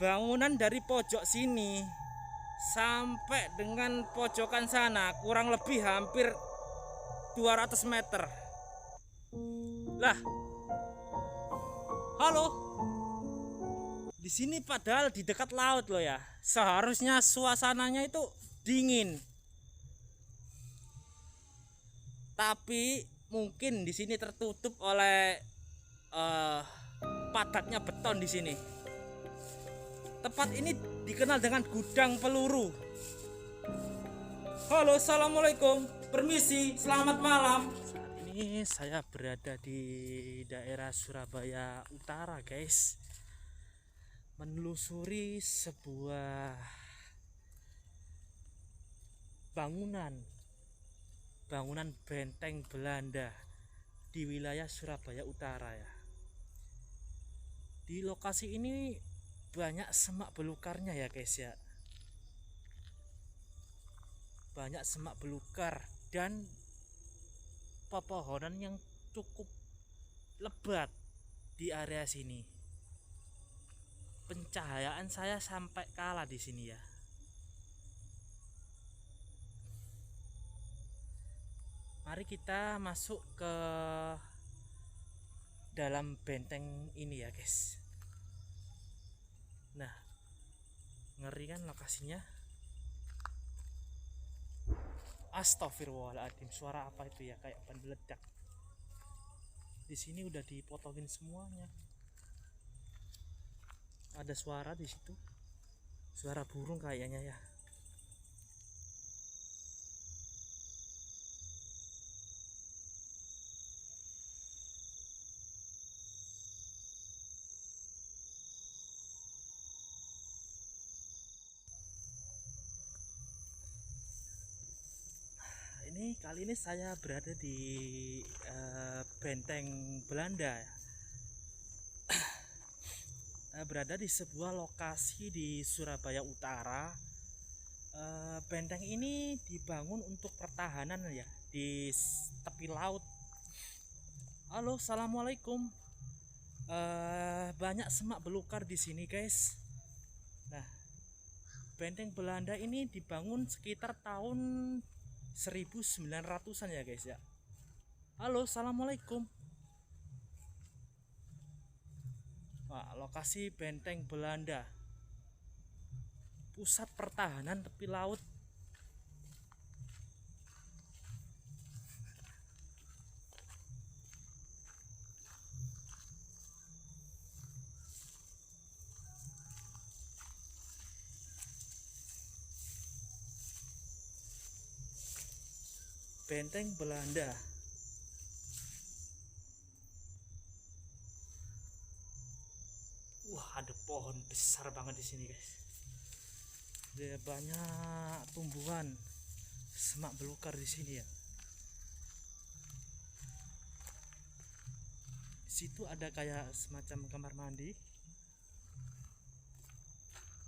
bangunan dari pojok sini sampai dengan pojokan sana kurang lebih hampir 200 meter. Lah, halo. Di sini padahal di dekat laut loh ya. Seharusnya suasananya itu dingin. Tapi mungkin di sini tertutup oleh padatnya beton di sini. Tempat ini dikenal dengan gudang peluru. Halo, assalamualaikum. Permisi, selamat malam. Saat ini saya berada di daerah Surabaya Utara, guys. Menelusuri sebuah bangunan benteng Belanda di wilayah Surabaya Utara ya. Di lokasi ini banyak semak belukarnya ya guys ya. Banyak semak belukar dan pepohonan yang cukup lebat di area sini. Pencahayaan saya sampai kalah di sini ya. Mari kita masuk ke dalam benteng ini ya guys. Nah, ngeri kan lokasinya. Astagfirullahaladzim, suara apa itu ya, kayak ban meledak. Di sini udah dipotongin semuanya. Ada suara di situ, suara burung kayaknya ya. Kali ini saya berada di benteng Belanda ya. Berada di sebuah lokasi di Surabaya Utara. Benteng ini dibangun untuk pertahanan ya, di tepi laut. Halo, assalamualaikum. Banyak semak belukar di sini guys. Nah, benteng Belanda ini dibangun sekitar tahun 1900-an ya guys ya. Halo, assalamualaikum. Wah, lokasi benteng Belanda, pusat pertahanan tepi laut. Benteng Belanda. Wah, ada pohon besar banget di sini guys. Ada banyak tumbuhan semak belukar di sini ya. Di situ ada kayak semacam kamar mandi.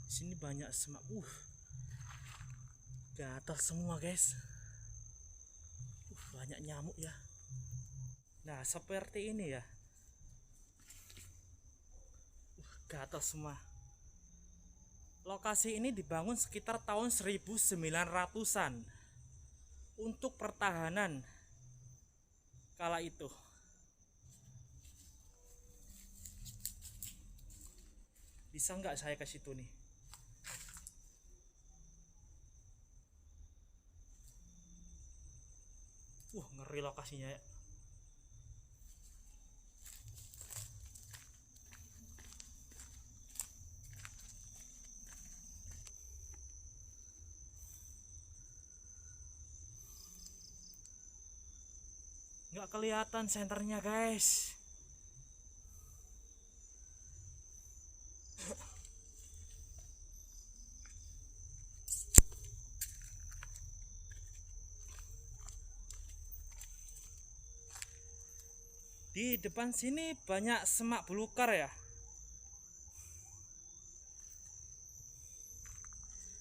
Di sini banyak semak. Gatal semua guys. Banyak nyamuk ya. Nah, seperti ini ya. Gatal semua. Lokasi ini dibangun sekitar tahun 1900-an untuk pertahanan kala itu. Bisa nggak saya ke situ nih? Ngeri lokasinya ya. Nggak kelihatan senternya guys. Di depan sini banyak semak belukar ya.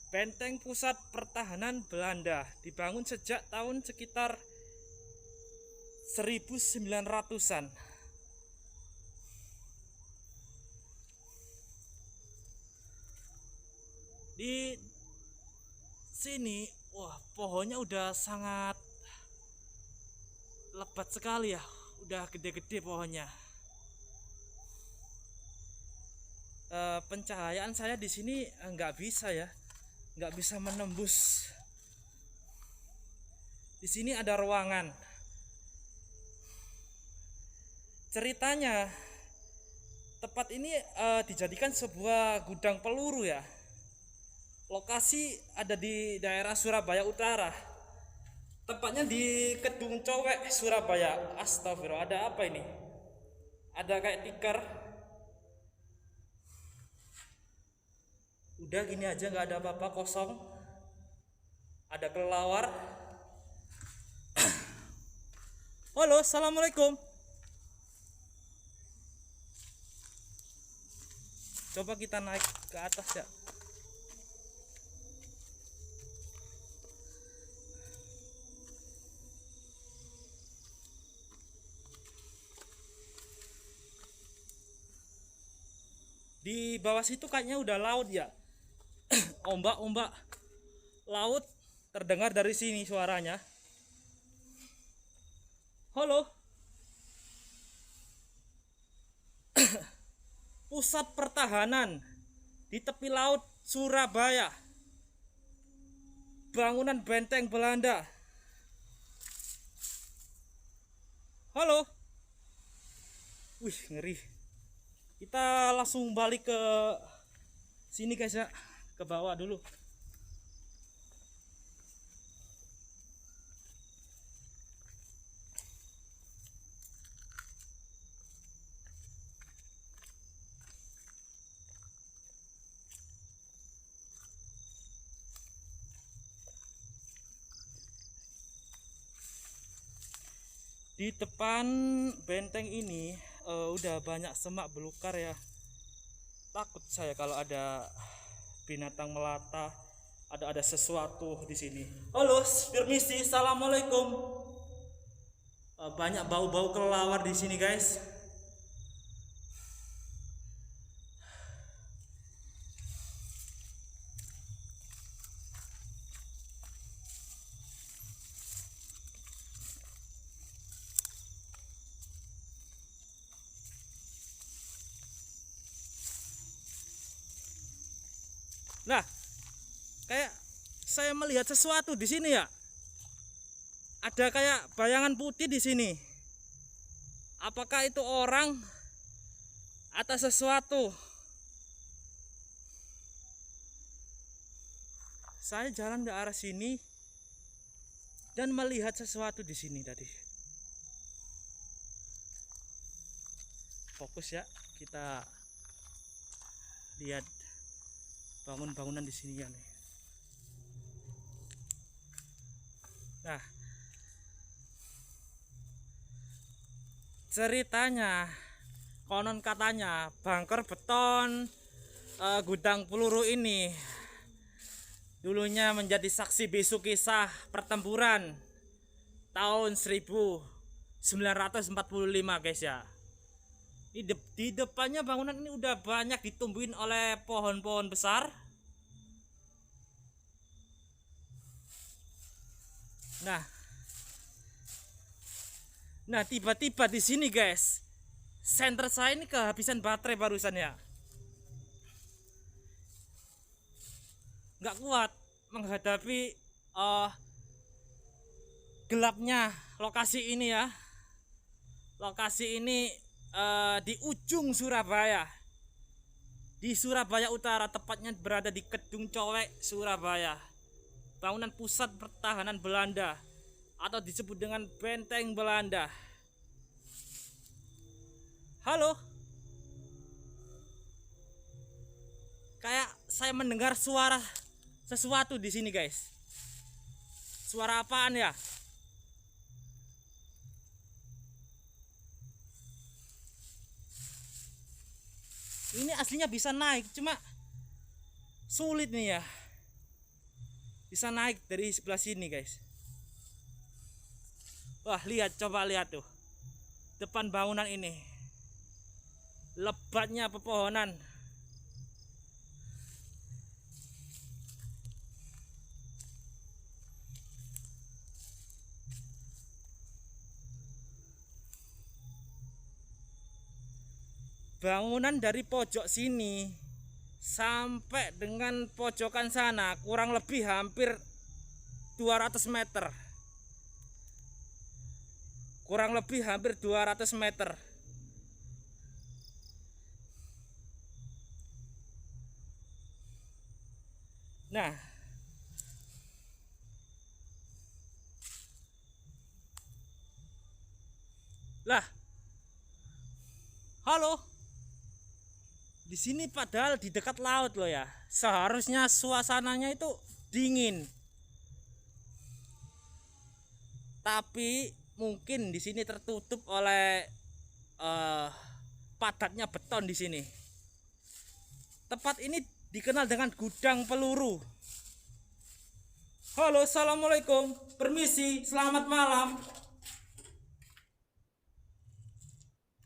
Benteng pusat pertahanan Belanda dibangun sejak tahun sekitar 1900-an. Di sini, wah, pohonnya udah sangat lebat sekali ya. Udah gede-gede pohonnya. Pencahayaan saya di sini nggak bisa ya, nggak bisa menembus. Di sini ada ruangan. Ceritanya tempat ini dijadikan sebuah gudang peluru ya. Lokasi ada di daerah Surabaya Utara. Tepatnya di Kedung Cowek, Surabaya. Astagfirullah, ada apa ini? Ada kayak tikar. Udah gini aja, nggak ada apa-apa, kosong. Ada kelelawar. Halo, assalamualaikum. Coba kita naik ke atas ya. Di bawah situ kayaknya udah laut ya. Ombak-ombak laut terdengar dari sini suaranya. Halo. Pusat pertahanan di tepi laut Surabaya. Bangunan benteng Belanda. Halo. Wih, ngeri. Kita langsung balik ke sini guys ya. Ke bawah dulu. Di depan benteng ini udah banyak semak belukar ya. Takut saya kalau ada binatang melata, ada sesuatu di sini. Halo, permisi, assalamualaikum. Banyak bau-bau kelelawar di sini guys. Nah, kayak saya melihat sesuatu di sini ya. Ada kayak bayangan putih di sini. Apakah itu orang atau sesuatu? Saya jalan ke arah sini dan melihat sesuatu di sini tadi. Fokus ya, kita lihat bangunan-bangunan di sini ya nih. Nah, ceritanya konon katanya bunker beton gudang peluru ini dulunya menjadi saksi bisu kisah pertempuran tahun 1945 guys ya. Di depannya bangunan ini udah banyak ditumbuhin oleh pohon-pohon besar. Nah, tiba-tiba di sini guys, senter saya ini kehabisan baterai barusan ya. Nggak kuat menghadapi gelapnya lokasi ini ya. Lokasi ini di ujung Surabaya, di Surabaya Utara, tepatnya berada di Kedung Cowek, Surabaya. Bangunan pusat pertahanan Belanda atau disebut dengan benteng Belanda. Halo, kayak saya mendengar suara sesuatu di sini guys. Suara apaan ya? Ini aslinya bisa naik, cuma sulit nih ya. Bisa naik dari sebelah sini guys. Wah, lihat, coba lihat tuh. Depan bangunan ini. Lebatnya pepohonan. bangunan dari pojok sini sampai dengan pojokan sana kurang lebih hampir 200 meter. Kurang lebih hampir 200 meter. Nah, lah, halo, di sini padahal di dekat laut loh ya. Seharusnya suasananya itu dingin. Tapi mungkin di sini tertutup oleh padatnya beton di sini. Tempat ini dikenal dengan gudang peluru. Halo, assalamualaikum, permisi, selamat malam.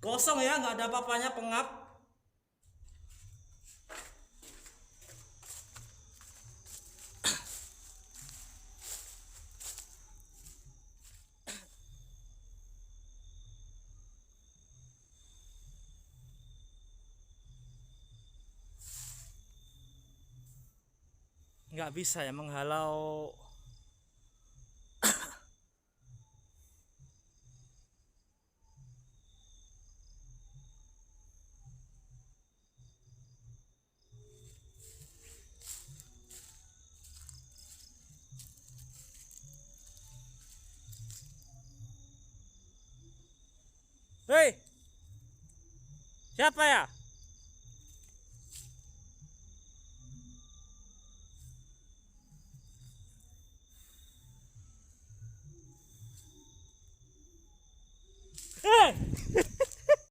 Kosong ya, nggak ada apa-apanya, pengap. Nggak bisa ya menghalau. Hei, siapa ya?